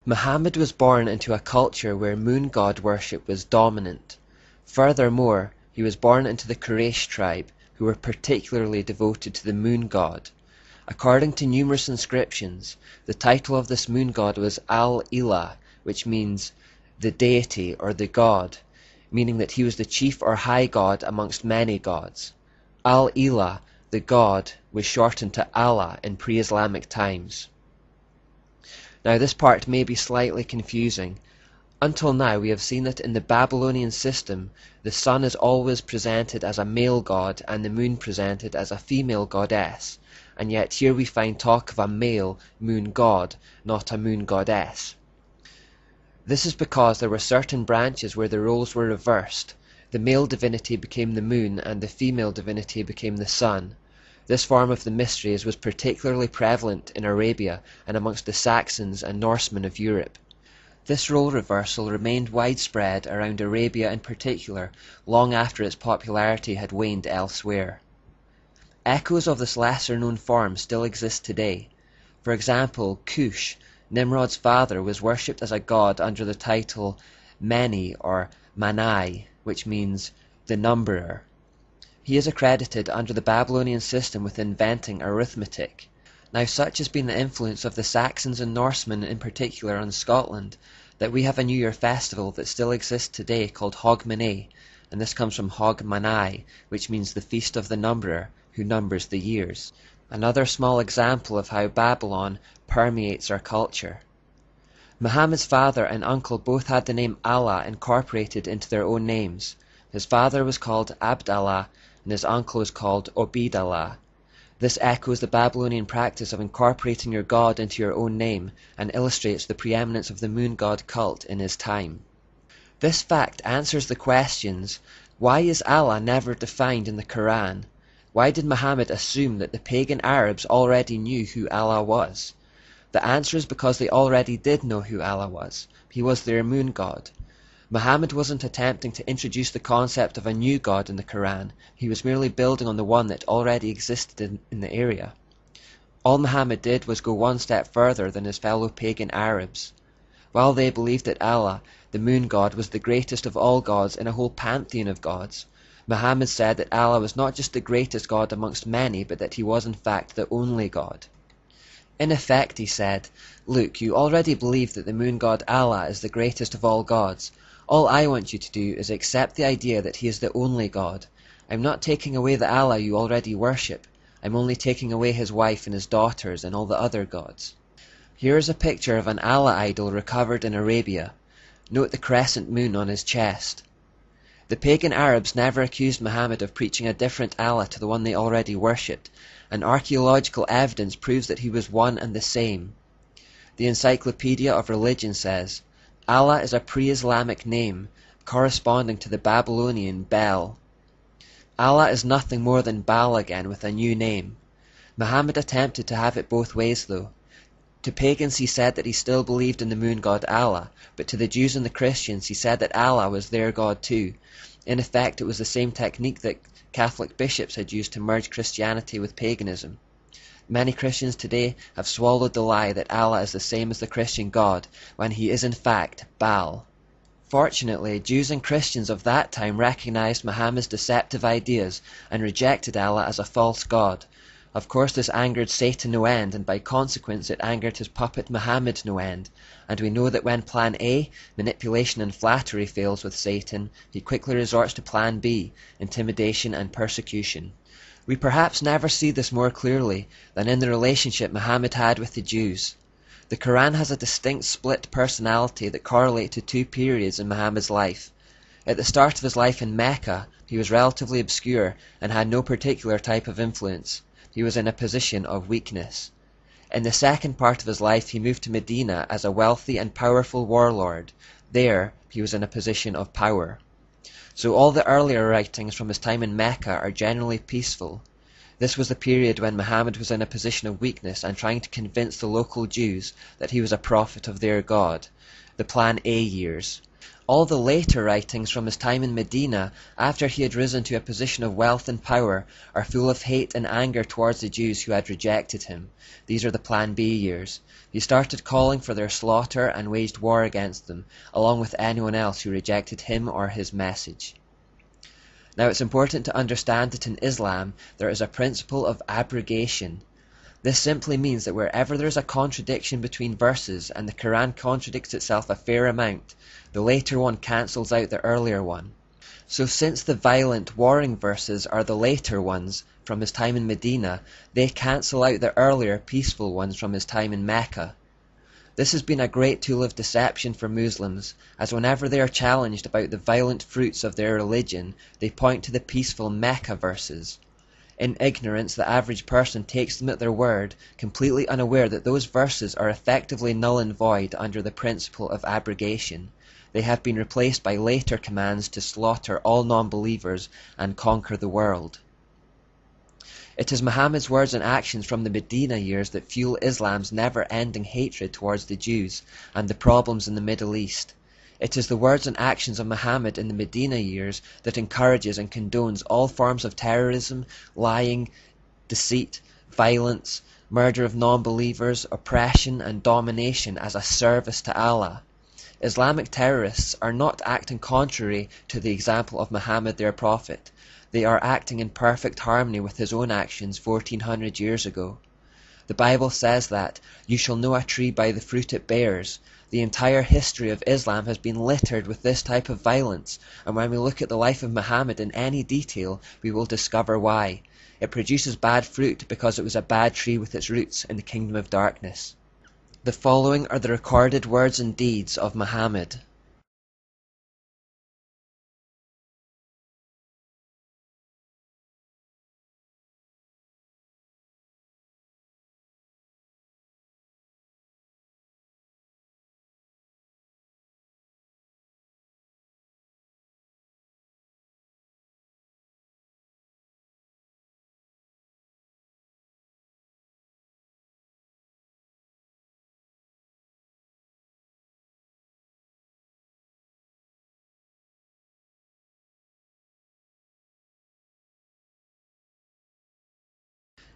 Muhammad was born into a culture where moon god worship was dominant. Furthermore, he was born into the Quraysh tribe, who were particularly devoted to the moon god. According to numerous inscriptions, the title of this moon god was Al-Ilah, which means the deity or the god, meaning that he was the chief or high god amongst many gods. Al-Ilah, the god, was shortened to Allah in pre-Islamic times. Now this part may be slightly confusing. Until now we have seen that in the Babylonian system the sun is always presented as a male god and the moon presented as a female goddess, and yet here we find talk of a male moon god, not a moon goddess. This is because there were certain branches where the roles were reversed. The male divinity became the moon and the female divinity became the sun. This form of the mysteries was particularly prevalent in Arabia and amongst the Saxons and Norsemen of Europe. This role reversal remained widespread around Arabia in particular, long after its popularity had waned elsewhere. Echoes of this lesser-known form still exist today. For example, Cush, Nimrod's father, was worshipped as a god under the title Meni or Manai, which means the numberer. He is accredited under the Babylonian system with inventing arithmetic. Now such has been the influence of the Saxons and Norsemen in particular on Scotland, that we have a New Year festival that still exists today called Hogmanay, and this comes from Hogmanay, which means the feast of the numberer, who numbers the years. Another small example of how Babylon permeates our culture. Muhammad's father and uncle both had the name Allah incorporated into their own names. His father was called Abdallah, and his uncle was called Obidallah. This echoes the Babylonian practice of incorporating your god into your own name, and illustrates the preeminence of the moon god cult in his time. This fact answers the questions: why is Allah never defined in the Quran? Why did Muhammad assume that the pagan Arabs already knew who Allah was? The answer is because they already did know who Allah was. He was their moon god. Muhammad wasn't attempting to introduce the concept of a new god in the Quran, he was merely building on the one that already existed in the area. All Muhammad did was go one step further than his fellow pagan Arabs. While they believed that Allah, the moon god, was the greatest of all gods in a whole pantheon of gods, Muhammad said that Allah was not just the greatest god amongst many, but that he was in fact the only god. In effect, he said, "Look, you already believe that the moon god Allah is the greatest of all gods. All I want you to do is accept the idea that he is the only God. I'm not taking away the Allah you already worship. I'm only taking away his wife and his daughters and all the other gods." Here is a picture of an Allah idol recovered in Arabia. Note the crescent moon on his chest. The pagan Arabs never accused Muhammad of preaching a different Allah to the one they already worshipped, and archaeological evidence proves that he was one and the same. The Encyclopedia of Religion says, Allah is a pre-Islamic name corresponding to the Babylonian Bel. Allah is nothing more than Baal again with a new name. Muhammad attempted to have it both ways though. To pagans he said that he still believed in the moon god Allah, but to the Jews and the Christians he said that Allah was their god too. In effect, it was the same technique that Catholic bishops had used to merge Christianity with paganism. Many Christians today have swallowed the lie that Allah is the same as the Christian God, when he is in fact Baal. Fortunately, Jews and Christians of that time recognized Muhammad's deceptive ideas and rejected Allah as a false god. Of course this angered Satan no end, and by consequence it angered his puppet Muhammad no end, and we know that when plan A, manipulation and flattery, fails with Satan, he quickly resorts to plan B, intimidation and persecution. We perhaps never see this more clearly than in the relationship Muhammad had with the Jews. The Quran has a distinct split personality that correlate to two periods in Muhammad's life. At the start of his life in Mecca, he was relatively obscure and had no particular type of influence. He was in a position of weakness. In the second part of his life he moved to Medina as a wealthy and powerful warlord. There he was in a position of power. So all the earlier writings from his time in Mecca are generally peaceful. This was the period when Muhammad was in a position of weakness and trying to convince the local Jews that he was a prophet of their God, the Plan A years. All the later writings from his time in Medina, after he had risen to a position of wealth and power, are full of hate and anger towards the Jews who had rejected him. These are the Plan B years. He started calling for their slaughter and waged war against them, along with anyone else who rejected him or his message. Now it's important to understand that in Islam there is a principle of abrogation. This simply means that wherever there is a contradiction between verses and the Quran contradicts itself a fair amount, the later one cancels out the earlier one. So since the violent, warring verses are the later ones from his time in Medina, they cancel out the earlier, peaceful ones from his time in Mecca. This has been a great tool of deception for Muslims, as whenever they are challenged about the violent fruits of their religion, they point to the peaceful Mecca verses. In ignorance, the average person takes them at their word, completely unaware that those verses are effectively null and void under the principle of abrogation. They have been replaced by later commands to slaughter all non-believers and conquer the world. It is Muhammad's words and actions from the Medina years that fuel Islam's never-ending hatred towards the Jews and the problems in the Middle East. It is the words and actions of Muhammad in the Medina years that encourages and condones all forms of terrorism, lying, deceit, violence, murder of non-believers, oppression and domination as a service to Allah. Islamic terrorists are not acting contrary to the example of Muhammad their prophet. They are acting in perfect harmony with his own actions 1400 years ago. The Bible says that, "You shall know a tree by the fruit it bears." The entire history of Islam has been littered with this type of violence, and when we look at the life of Muhammad in any detail, we will discover why. It produces bad fruit because it was a bad tree with its roots in the kingdom of darkness. The following are the recorded words and deeds of Muhammad.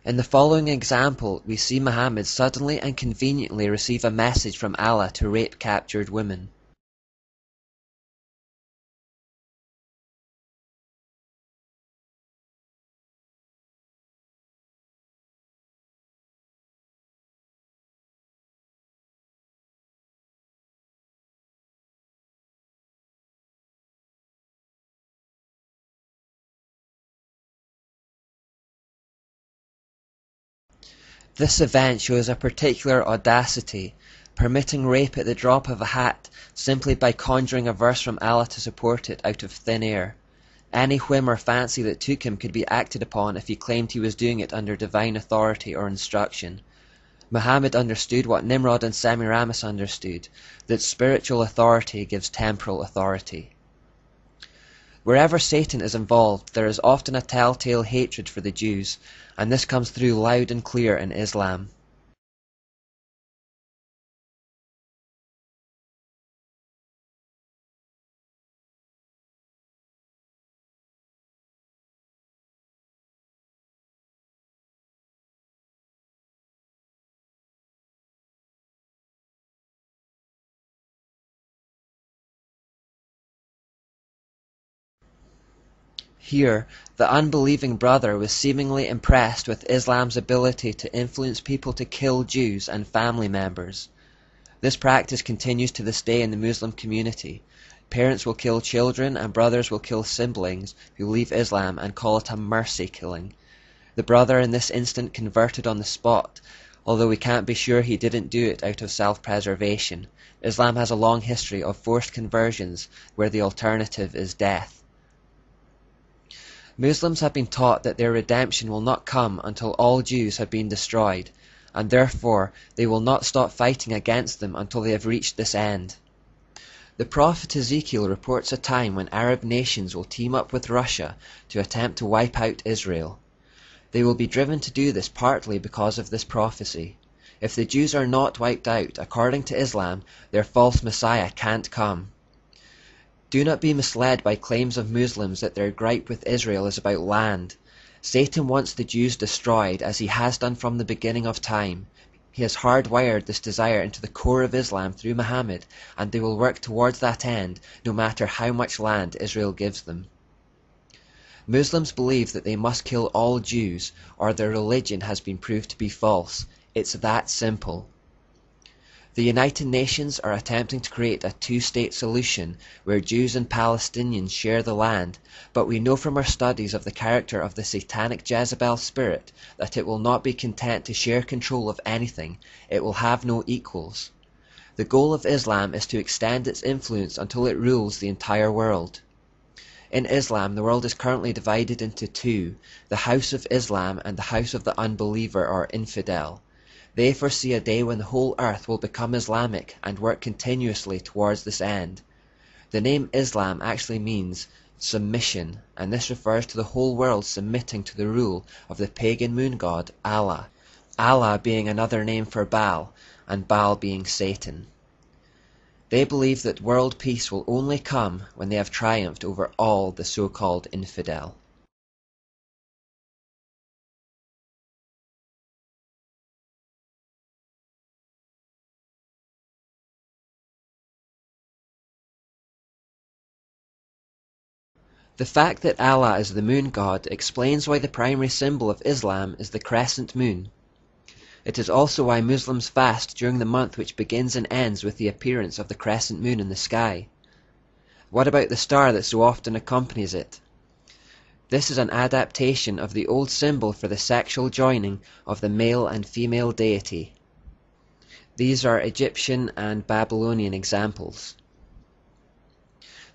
In the following example, we see Muhammad suddenly and conveniently receive a message from Allah to rape captured women. This event shows a particular audacity, permitting rape at the drop of a hat simply by conjuring a verse from Allah to support it out of thin air. Any whim or fancy that took him could be acted upon if he claimed he was doing it under divine authority or instruction. Muhammad understood what Nimrod and Semiramis understood, that spiritual authority gives temporal authority. Wherever Satan is involved, there is often a telltale hatred for the Jews, and this comes through loud and clear in Islam. Here, the unbelieving brother was seemingly impressed with Islam's ability to influence people to kill Jews and family members. This practice continues to this day in the Muslim community. Parents will kill children and brothers will kill siblings who leave Islam and call it a mercy killing. The brother in this instant converted on the spot, although we can't be sure he didn't do it out of self-preservation. Islam has a long history of forced conversions where the alternative is death. Muslims have been taught that their redemption will not come until all Jews have been destroyed, and therefore they will not stop fighting against them until they have reached this end. The prophet Ezekiel reports a time when Arab nations will team up with Russia to attempt to wipe out Israel. They will be driven to do this partly because of this prophecy. If the Jews are not wiped out, according to Islam, their false Messiah can't come. Do not be misled by claims of Muslims that their gripe with Israel is about land. Satan wants the Jews destroyed, as he has done from the beginning of time. He has hardwired this desire into the core of Islam through Muhammad, and they will work towards that end, no matter how much land Israel gives them. Muslims believe that they must kill all Jews, or their religion has been proved to be false. It's that simple. The United Nations are attempting to create a two-state solution where Jews and Palestinians share the land, but we know from our studies of the character of the satanic Jezebel spirit that it will not be content to share control of anything. It will have no equals. The goal of Islam is to extend its influence until it rules the entire world. In Islam, the world is currently divided into two, the House of Islam and the House of the Unbeliever or Infidel. They foresee a day when the whole earth will become Islamic and work continuously towards this end. The name Islam actually means submission, and this refers to the whole world submitting to the rule of the pagan moon god Allah, Allah being another name for Baal, and Baal being Satan. They believe that world peace will only come when they have triumphed over all the so-called infidel. The fact that Allah is the moon god explains why the primary symbol of Islam is the crescent moon. It is also why Muslims fast during the month which begins and ends with the appearance of the crescent moon in the sky. What about the star that so often accompanies it? This is an adaptation of the old symbol for the sexual joining of the male and female deity. These are Egyptian and Babylonian examples.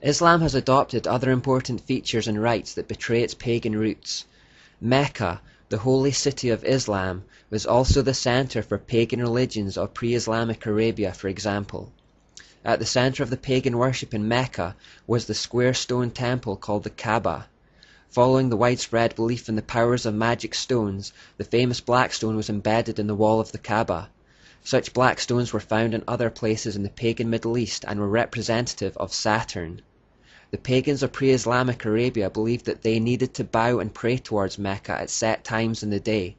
Islam has adopted other important features and rites that betray its pagan roots. Mecca, the holy city of Islam, was also the center for pagan religions of pre-Islamic Arabia, for example. At the center of the pagan worship in Mecca was the square stone temple called the Kaaba. Following the widespread belief in the powers of magic stones, the famous black stone was embedded in the wall of the Kaaba. Such black stones were found in other places in the pagan Middle East and were representative of Saturn. The pagans of pre-Islamic Arabia believed that they needed to bow and pray towards Mecca at set times in the day.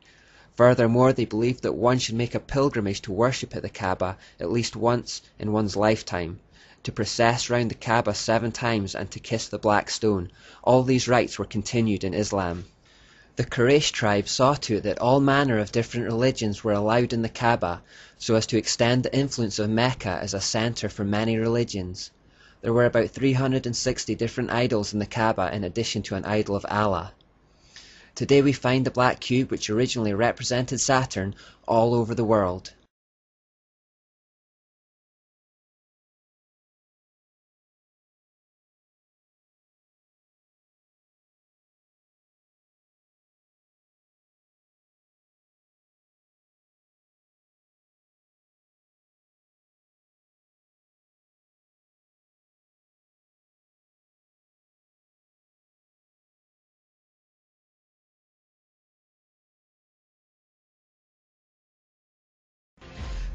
Furthermore, they believed that one should make a pilgrimage to worship at the Kaaba at least once in one's lifetime, to process round the Kaaba 7 times and to kiss the black stone. All these rites were continued in Islam. The Quraysh tribe saw to it that all manner of different religions were allowed in the Kaaba, so as to extend the influence of Mecca as a center for many religions. There were about 360 different idols in the Kaaba in addition to an idol of Allah. Today we find the black cube, which originally represented Saturn, all over the world.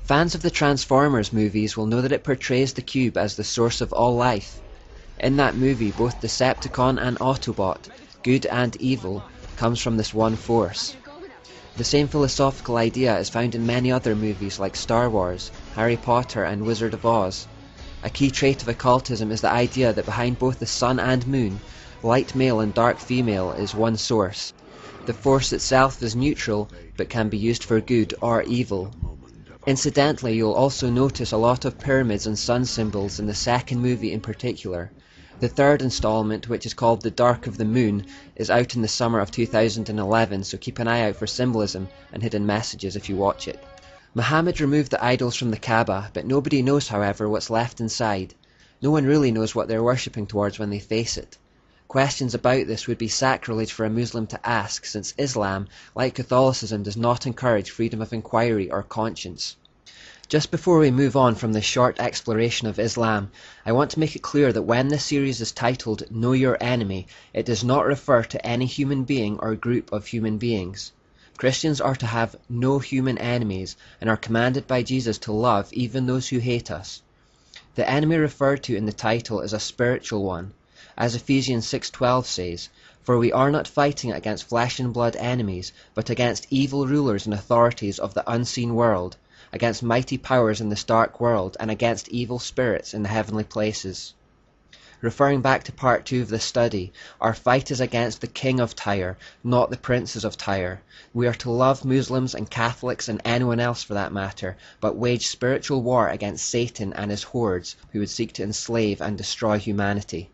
Fans of the Transformers movies will know that it portrays the cube as the source of all life. In that movie, both Decepticon and Autobot, good and evil, comes from this one force. The same philosophical idea is found in many other movies like Star Wars, Harry Potter and Wizard of Oz. A key trait of occultism is the idea that behind both the sun and moon, light male and dark female is one source. The force itself is neutral, but can be used for good or evil. Incidentally, you'll also notice a lot of pyramids and sun symbols in the second movie in particular. The third installment, which is called The Dark of the Moon, is out in the summer of 2011, so keep an eye out for symbolism and hidden messages if you watch it. Muhammad removed the idols from the Kaaba, but nobody knows, however, what's left inside. No one really knows what they're worshipping towards when they face it. Questions about this would be sacrilege for a Muslim to ask, since Islam, like Catholicism, does not encourage freedom of inquiry or conscience. Just before we move on from this short exploration of Islam, I want to make it clear that when this series is titled Know Your Enemy, it does not refer to any human being or group of human beings. Christians are to have no human enemies and are commanded by Jesus to love even those who hate us. The enemy referred to in the title is a spiritual one, as Ephesians 6:12 says, "For we are not fighting against flesh and blood enemies, but against evil rulers and authorities of the unseen world, against mighty powers in this dark world, and against evil spirits in the heavenly places." Referring back to part 2 of this study, our fight is against the king of Tyre, not the princes of Tyre. We are to love Muslims and Catholics and anyone else for that matter, but wage spiritual war against Satan and his hordes who would seek to enslave and destroy humanity.